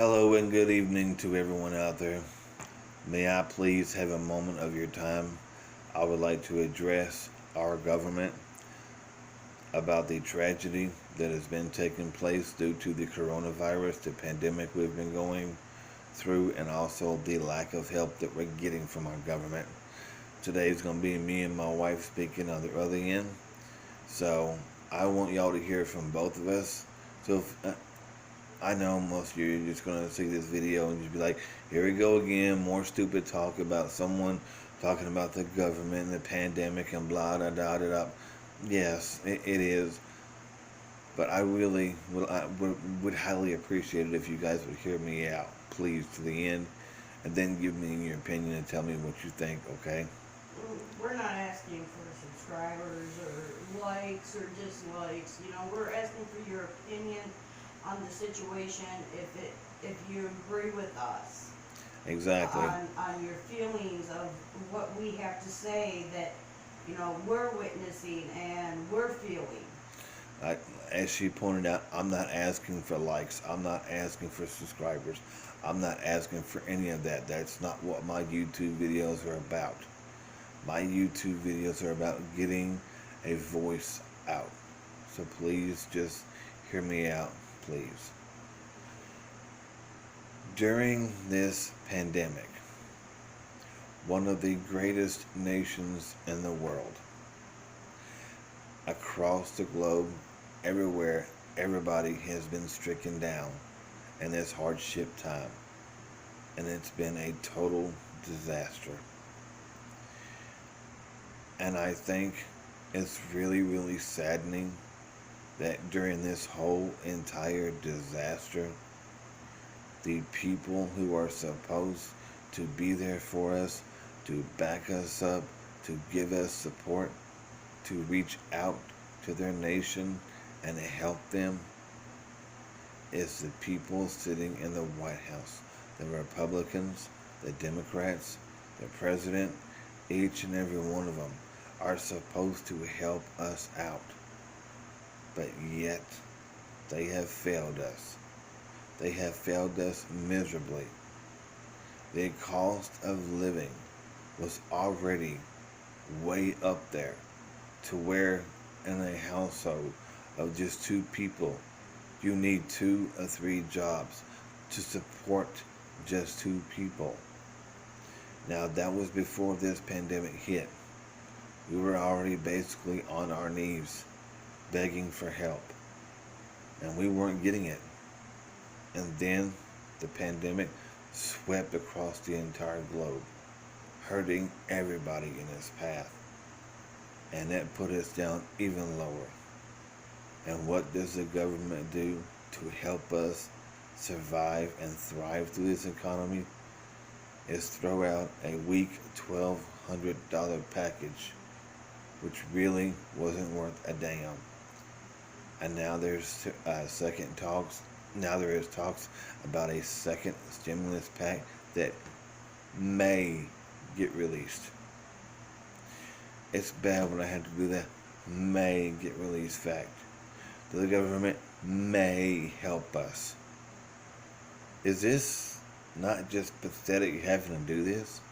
Hello and good evening to everyone out there. May I please have a moment of your time? I would like to address our government about the tragedy that has been taking place due to the coronavirus, the pandemic we've been going through, and also the lack of help that we're getting from our government. Today is going to be me and my wife speaking on the other end. So I want y'all to hear from both of us. So I know most of you are just going to see this video and just be like, here we go again, more stupid talk about someone talking about the government and the pandemic and blah, da, da, da, da. Yes, it is. But I would highly appreciate it if you guys would hear me out, please, to the end. And then give me your opinion and tell me what you think, okay? We're not asking for subscribers or likes or dislikes. We're asking for your opinion on the situation. If you agree with us Exactly. on your feelings of what we have to say that we're witnessing and we're feeling. As she pointed out, I'm not asking for likes. I'm not asking for subscribers. I'm not asking for any of that. That's not what my YouTube videos are about. My YouTube videos are about getting a voice out. So please just hear me out, please. During this pandemic, one of the greatest nations in the world, across the globe, everywhere, everybody has been stricken down in this hardship time. And it's been a total disaster. And I think it's really, really saddening that during this whole entire disaster, the people who are supposed to be there for us, to back us up, to give us support, to reach out to their nation and to help them, is the people sitting in the White House. The Republicans, the Democrats, the president, each and every one of them are supposed to help us out. But yet, they have failed us. They have failed us miserably. The cost of living was already way up there to where in a household of just two people, you need 2 or 3 jobs to support just 2 people. Now that was before this pandemic hit. We were already basically on our knees begging for help, and we weren't getting it. And then the pandemic swept across the entire globe, hurting everybody in its path. And that put us down even lower. And what does the government do to help us survive and thrive through this economy? Is throw out a weak $1,200 package, which really wasn't worth a damn. And now there's second talks. Now there is talks about a second stimulus pack that may get released. It's bad when I have to do that. May get released fact. The government may help us. Is this not just pathetic having to do this?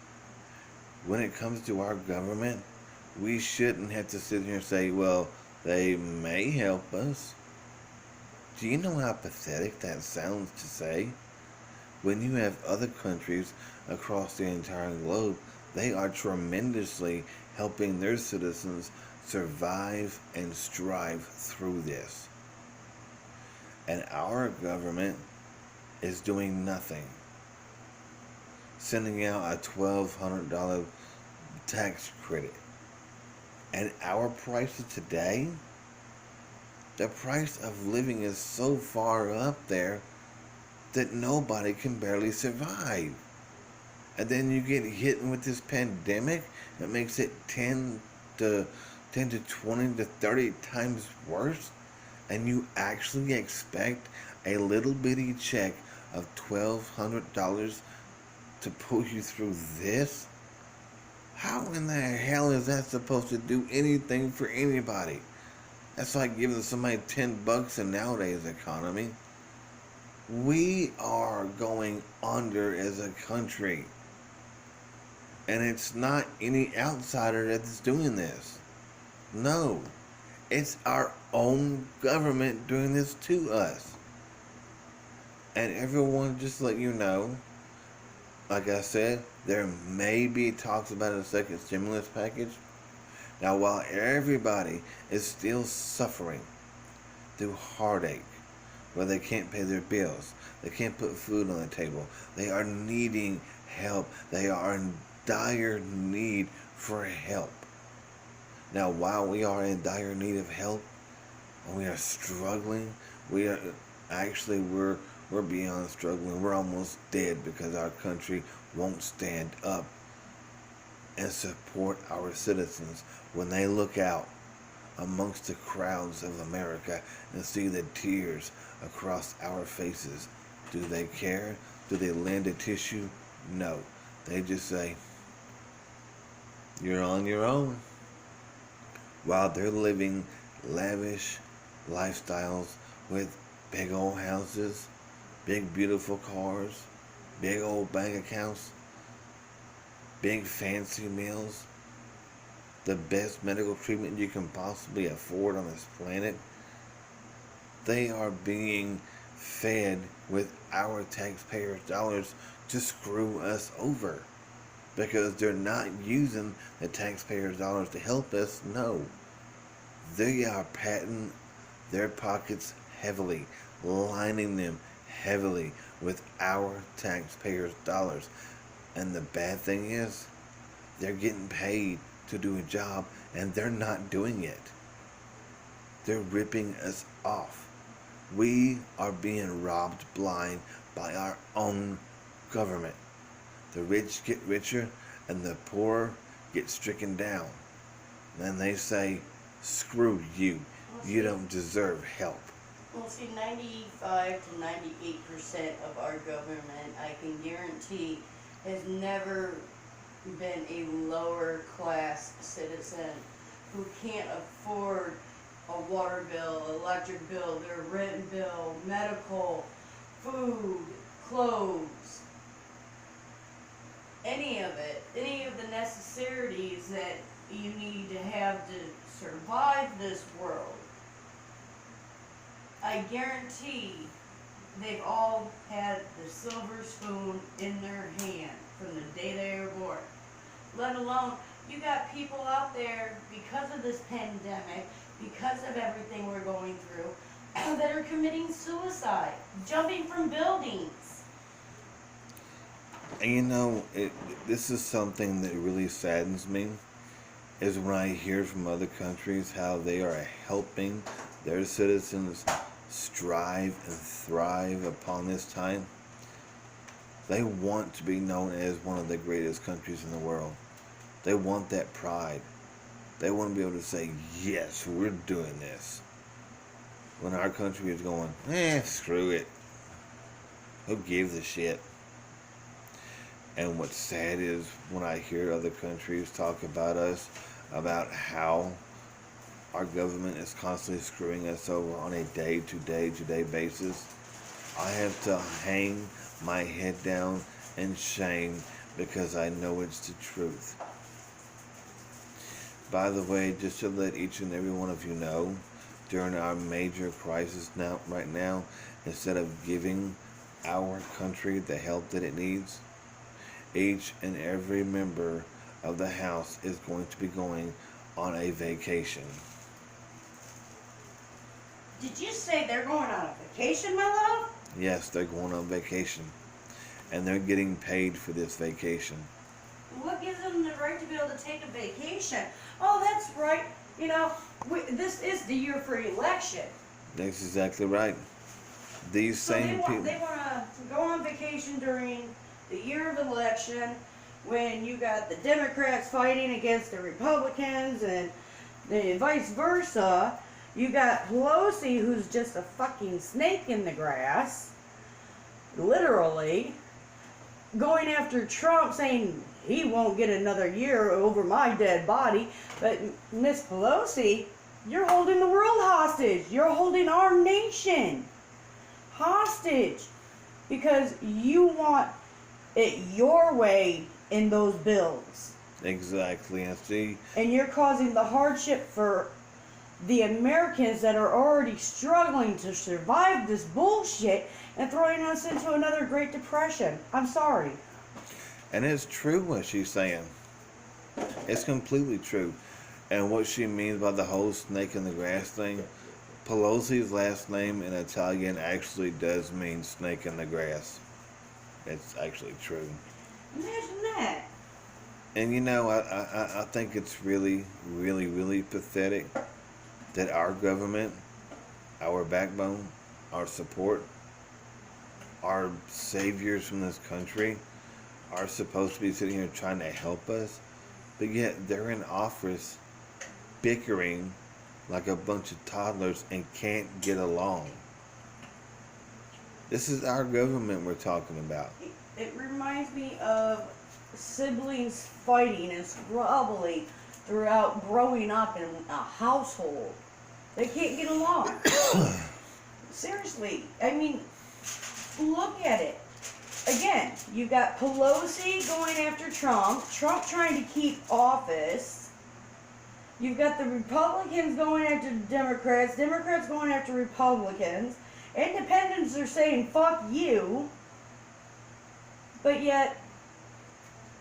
When it comes to our government, we shouldn't have to sit here and say, well, they may help us. Do you know how pathetic that sounds to say? When you have other countries across the entire globe, they are tremendously helping their citizens survive and strive through this. And our government is doing nothing. Sending out a $1,200 tax credit. And our prices today, the price of living is so far up there that nobody can barely survive. And then you get hit with this pandemic that makes it 10 to 20 to 30 times worse. And you actually expect a little bitty check of $1,200 to pull you through this? How in the hell is that supposed to do anything for anybody? That's like giving somebody $10 in nowadays economy. We are going under as a country. And it's not any outsider that's doing this. No. It's our own government doing this to us. And everyone, just to let you know, like I said, there may be talks about a second stimulus package. Now, while everybody is still suffering through heartache, where they can't pay their bills, they can't put food on the table, they are needing help, they are in dire need for help. Now, while we are in dire need of help, and we are struggling, we're beyond struggling. We're almost dead because our country won't stand up and support our citizens when they look out amongst the crowds of America and see the tears across our faces. Do they care? Do they lend a tissue? No. They just say, you're on your own. While they're living lavish lifestyles with big old houses, big beautiful cars, big old bank accounts, big fancy meals, the best medical treatment you can possibly afford on this planet. They are being fed with our taxpayers' dollars to screw us over. Because they're not using the taxpayers' dollars to help us. No. They are patting their pockets heavily, lining them heavily with our taxpayers' dollars. And the bad thing is, they're getting paid to do a job, and they're not doing it. They're ripping us off. We are being robbed blind by our own government. The rich get richer, and the poor get stricken down. Then they say, screw you. You don't deserve help. Well, see, 95 to 98% of our government, I can guarantee, has never been a lower class citizen who can't afford a water bill, electric bill, their rent bill, medical, food, clothes, any of it, any of the necessities that you need to have to survive this world. I guarantee they've all had the silver spoon in their hand from the day they were born. Let alone, you got people out there, because of this pandemic, because of everything we're going through, that are committing suicide, jumping from buildings. And you know, this is something that really saddens me, is when I hear from other countries how they are helping their citizens strive and thrive upon this time. They want to be known as one of the greatest countries in the world. They want that pride. They want to be able to say, yes, we're doing this. When our country is going, screw it. Who gives a shit? And what's sad is when I hear other countries talk about us, about how our government is constantly screwing us over on a day-to-day basis, I have to hang my head down in shame because I know it's the truth. By the way, just to let each and every one of you know, during our major crisis right now, instead of giving our country the help that it needs, each and every member of the House is going to be going on a vacation. Did you say they're going on a vacation, my love? Yes, they're going on vacation. And they're getting paid for this vacation. What gives them the right to be able to take a vacation? Oh, that's right. You know, this is the year for election. That's exactly right. These same people. They want to go on vacation during the year of election when you got the Democrats fighting against the Republicans and vice versa. You got Pelosi, who's just a fucking snake in the grass, literally, going after Trump, saying he won't get another year over my dead body. But Miss Pelosi, you're holding the world hostage. You're holding our nation hostage. because you want it your way in those bills. Exactly. And see, And you're causing the hardship for the Americans that are already struggling to survive this bullshit and throwing us into another Great Depression. I'm sorry. and it's true what she's saying. It's completely true. And what she means by the whole snake in the grass thing, Pelosi's last name in Italian actually does mean snake in the grass. It's actually true. Imagine that. And you know, I think it's really, really, really pathetic that our government, our backbone, our support, our saviors from this country are supposed to be sitting here trying to help us, but yet they're in office bickering like a bunch of toddlers and can't get along. This is our government we're talking about. It reminds me of siblings fighting and squabbling throughout growing up in a household. They can't get along. Seriously, I mean, look at it. Again, you've got Pelosi going after Trump trying to keep office. You've got the Republicans going after Democrats going after Republicans. Independents are saying, fuck you. But yet,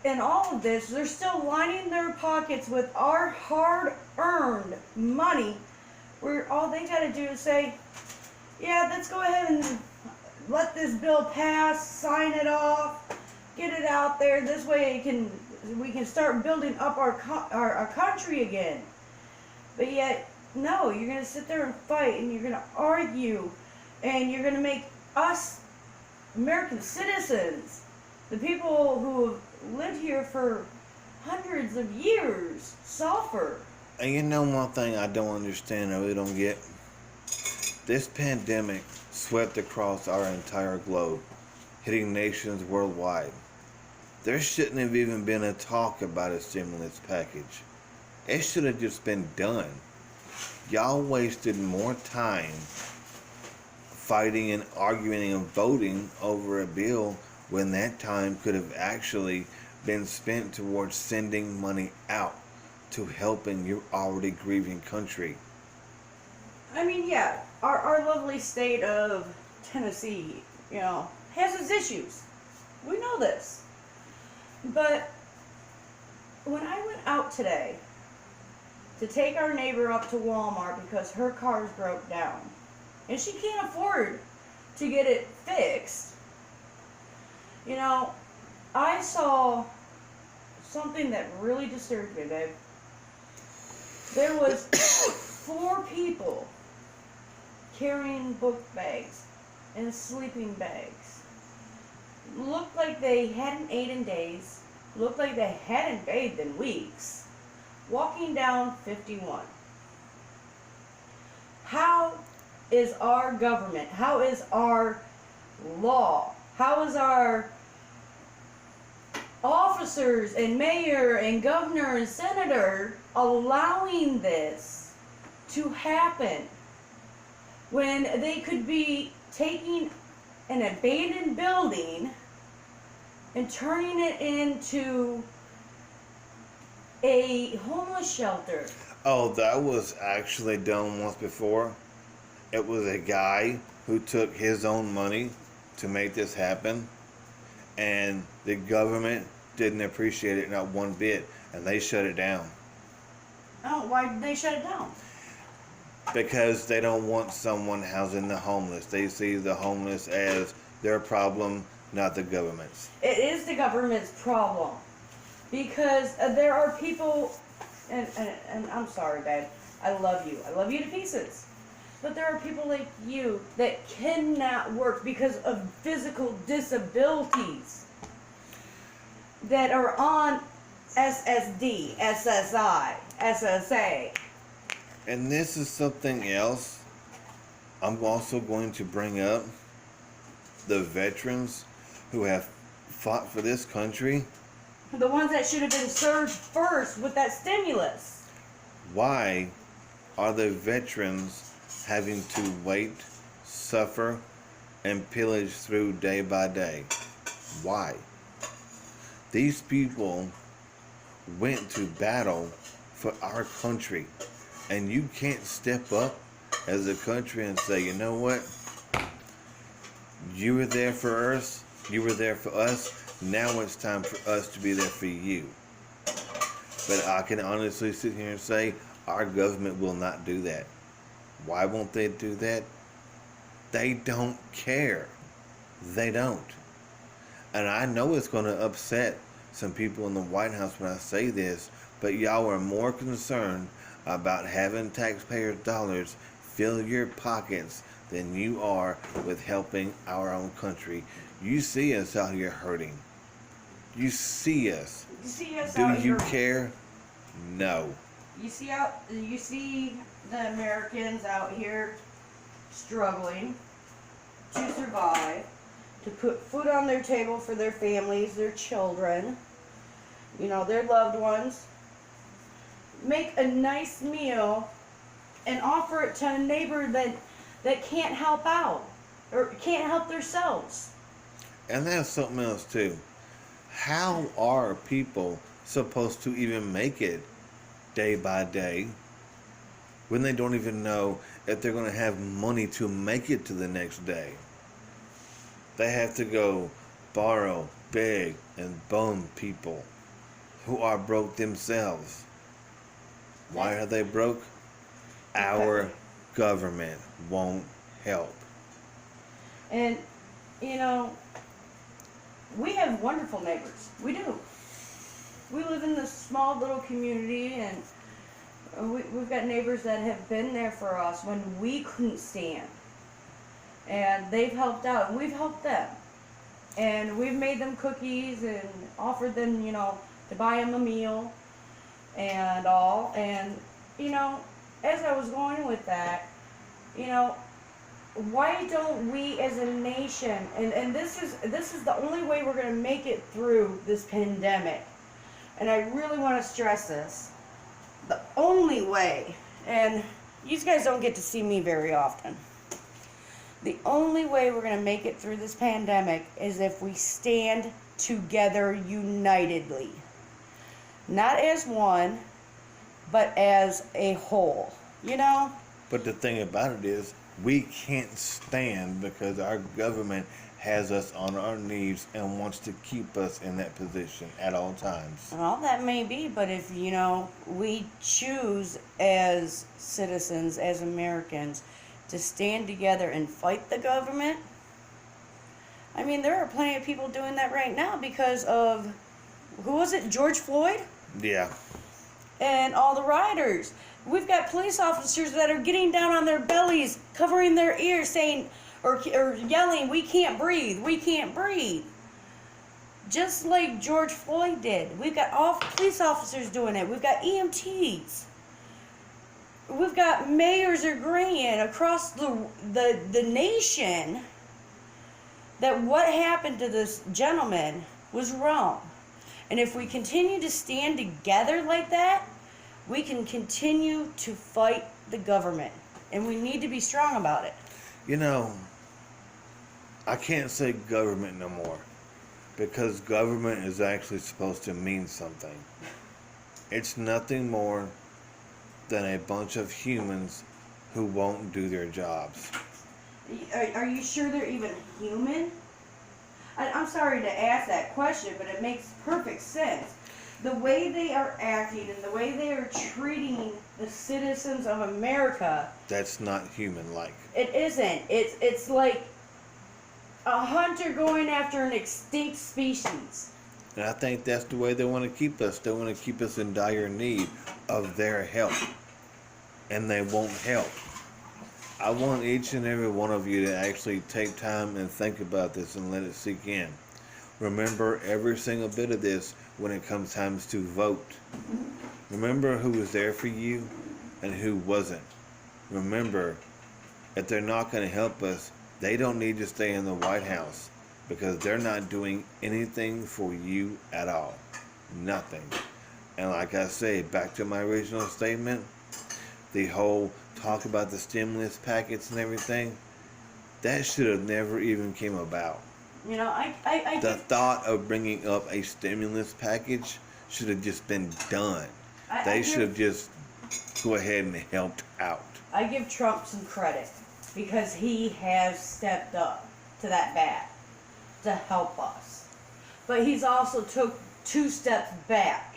in all of this, they're still lining their pockets with our hard-earned money, where all they gotta do is say, yeah, let's go ahead and let this bill pass, sign it off, get it out there. This way we can start building up our country again. But yet, no, you're going to sit there and fight, and you're going to argue, and you're going to make us American citizens, the people who have lived here for hundreds of years, suffer. And you know one thing I don't understand, I really don't get? This pandemic swept across our entire globe, hitting nations worldwide. There shouldn't have even been a talk about a stimulus package. It should have just been done. Y'all wasted more time fighting and arguing and voting over a bill when that time could have actually been spent towards sending money out to helping your already grieving country. I mean, yeah, our lovely state of Tennessee, has its issues. We know this. But when I went out today to take our neighbor up to Walmart because her car's broke down, and she can't afford to get it fixed, I saw something that really disturbed me, babe. There was 4 people carrying book bags and sleeping bags. Looked like they hadn't ate in days. Looked like they hadn't bathed in weeks. Walking down 51. How is our government? How is our law? How is our officers and mayor and governor and senator allowing this to happen when they could be taking an abandoned building and turning it into a homeless shelter? Oh, that was actually done once before. It was a guy who took his own money to make this happen, and the government didn't appreciate it not one bit, and they shut it down. Oh, why did they shut it down? Because they don't want someone housing the homeless. They see the homeless as their problem, not the government's. It is the government's problem. Because there are people, and I'm sorry, babe, I love you. I love you to pieces. But there are people like you that cannot work because of physical disabilities that are on SSD, SSI, SSA. And this is something else I'm also going to bring up. The veterans who have fought for this country. The ones that should have been served first with that stimulus. Why are the veterans having to wait, suffer, and pillage through day by day. Why? These people went to battle for our country. And you can't step up as a country and say, you know what? You were there for us. You were there for us. Now it's time for us to be there for you. But I can honestly sit here and say our government will not do that. Why won't they do that? They don't care. They don't. And I know it's going to upset some people in the White House when I say this, but y'all are more concerned about having taxpayers' dollars fill your pockets than you are with helping our own country. You see us out here hurting. You see us. You see us Do out you here. care? No. You see the Americans out here struggling to survive, to put food on their table for their families, their children, their loved ones. Make a nice meal and offer it to a neighbor that can't help out or can't help themselves. And that's something else too. How are people supposed to even make it day by day when they don't even know if they're going to have money to make it to the next day? They have to go borrow, beg, and bum people who are broke themselves. Why are they broke? Our government won't help. And, we have wonderful neighbors. We do. We live in this small little community, and we've got neighbors that have been there for us when we couldn't stand. And they've helped out, and we've helped them. And we've made them cookies and offered them, to buy them a meal and all. And, as I was going with that, why don't we as a nation, and this is the only way we're going to make it through this pandemic, and I really want to stress this, the only way, and you guys don't get to see me very often, the only way we're going to make it through this pandemic is if we stand together unitedly. Not as one, but as a whole, But the thing about it is, we can't stand because our government has us on our knees and wants to keep us in that position at all times. And all that may be, but if, we choose as citizens, as Americans, to stand together and fight the government, I mean, there are plenty of people doing that right now because of, who was it, George Floyd? Yeah. And all the rioters. We've got police officers that are getting down on their bellies, covering their ears, saying, or yelling, "We can't breathe, we can't breathe." Just like George Floyd did. We've got all police officers doing it. We've got EMTs. We've got mayors agreeing across the nation that what happened to this gentleman was wrong. And if we continue to stand together like that, we can continue to fight the government. And we need to be strong about it. I can't say government no more because government is actually supposed to mean something. It's nothing more than a bunch of humans who won't do their jobs. Are you sure they're even human? I'm sorry to ask that question, but it makes perfect sense. The way they are acting and the way they are treating the citizens of America, That's not human-like. it isn't. It's like a hunter going after an extinct species. And I think that's the way they want to keep us. They want to keep us in dire need of their help. And they won't help. I want each and every one of you to actually take time and think about this and let it sink in. Remember every single bit of this when it comes times to vote. Remember who was there for you and who wasn't. Remember, if they're not going to help us, they don't need to stay in the White House because they're not doing anything for you at all. Nothing. And like I say, back to my original statement, the whole talk about the stimulus packets and everything, That should have never even came about. You know, I The give, thought of bringing up a stimulus package should have just been done. I They give, should have just go ahead and helped out. I give Trump some credit because he has stepped up to that bat to help us. But he's also took 2 steps back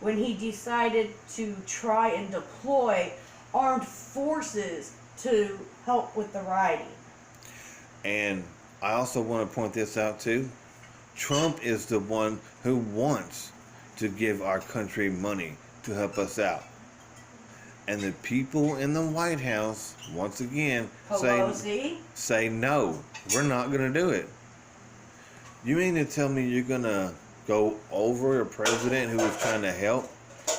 when he decided to try and deploy armed forces to help with the rioting. And I also want to point this out too. Trump is the one who wants to give our country money to help us out. And the people in the White House, once again, Pelosi, say no, we're not going to do it. You mean to tell me you're going to go over a president who was trying to help?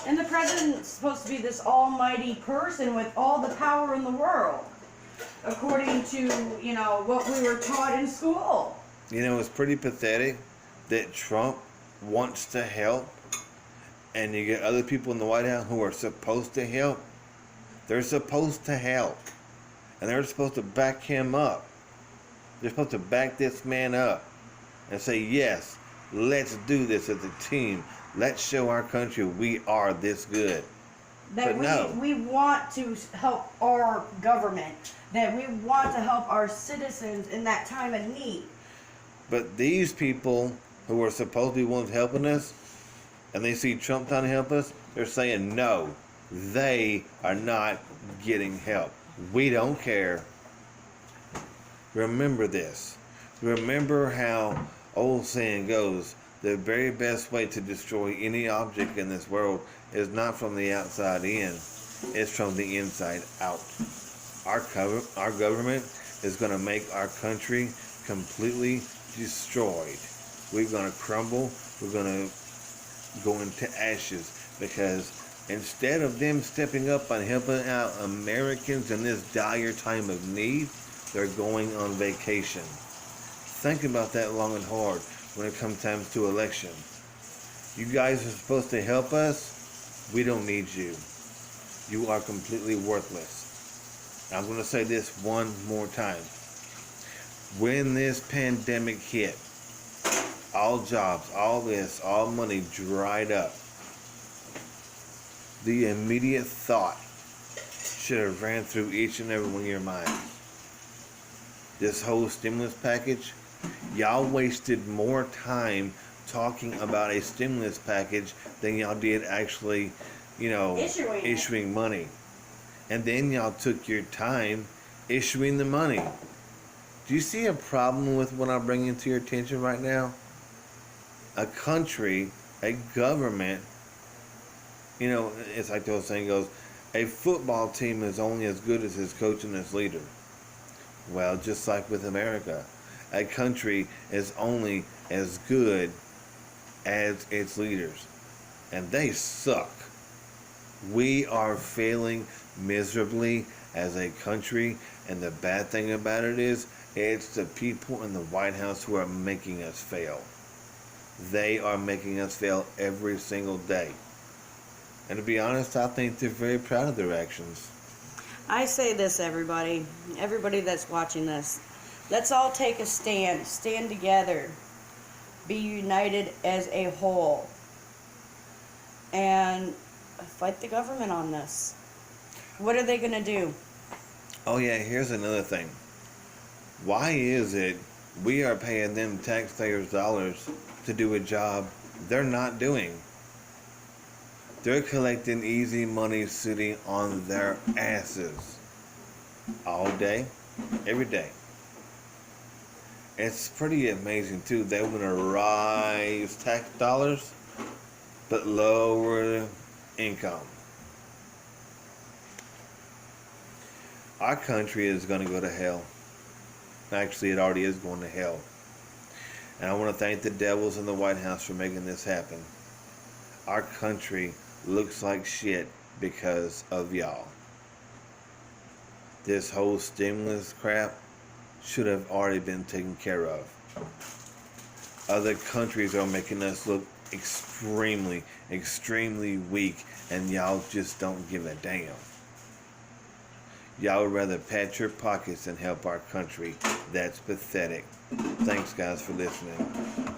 and the president's supposed to be this almighty person with all the power in the world, according to, what we were taught in school. You know, it's pretty pathetic that Trump wants to help, and you get other people in the White House who are supposed to help. They're supposed to help, and they're supposed to back him up. They're supposed to back this man up and say, yes, let's do this as a team. Let's show our country we are this good. That But no. we want to help our government, that we want to help our citizens in that time of need. But these people who are supposed to be ones helping us, and they see Trump trying to help us, they're saying no. They are not getting help. We don't care. Remember this. Remember how old saying goes, the very best way to destroy any object in this world is not from the outside in, it's from the inside out. Our government is going to make our country completely destroyed. We're going to crumble. We're going to go into ashes because instead of them stepping up and helping out Americans in this dire time of need, they're going on vacation. Think about that long and hard when it comes time to election. You guys are supposed to help us. We don't need you. You are completely worthless. I'm going to say this one more time. When this pandemic hit, all jobs, all this, all money dried up. The immediate thought should have ran through each and every one of your minds. This whole stimulus package, y'all wasted more time talking about a stimulus package than y'all did actually, issuing money. And then y'all took your time issuing the money. Do you see a problem with what I'm bringing to your attention right now? A country, a government, it's like the old saying goes, a football team is only as good as its coach and its leader. Well, just like with America, a country is only as good as its leaders. And they suck. We are failing miserably as a country, and the bad thing about it is, it's the people in the White House who are making us fail. They are making us fail every single day. And to be honest, I think they're very proud of their actions. I say this, everybody that's watching this, let's all take a stand together, be united as a whole, and fight the government on this. What are they going to do? Oh yeah, here's another thing. Why is it we are paying them taxpayers' dollars to do a job they're not doing? They're collecting easy money sitting on their asses all day, every day. It's pretty amazing too. They want to rise tax dollars but lower income. Our country is going to go to hell. Actually, it already is going to hell. And I want to thank the devils in the White House for making this happen. Our country looks like shit because of y'all. This whole stimulus crap should have already been taken care of. Other countries are making us look extremely, extremely weak, and y'all just don't give a damn. Y'all would rather pat your pockets than help our country. That's pathetic. Thanks, guys, for listening.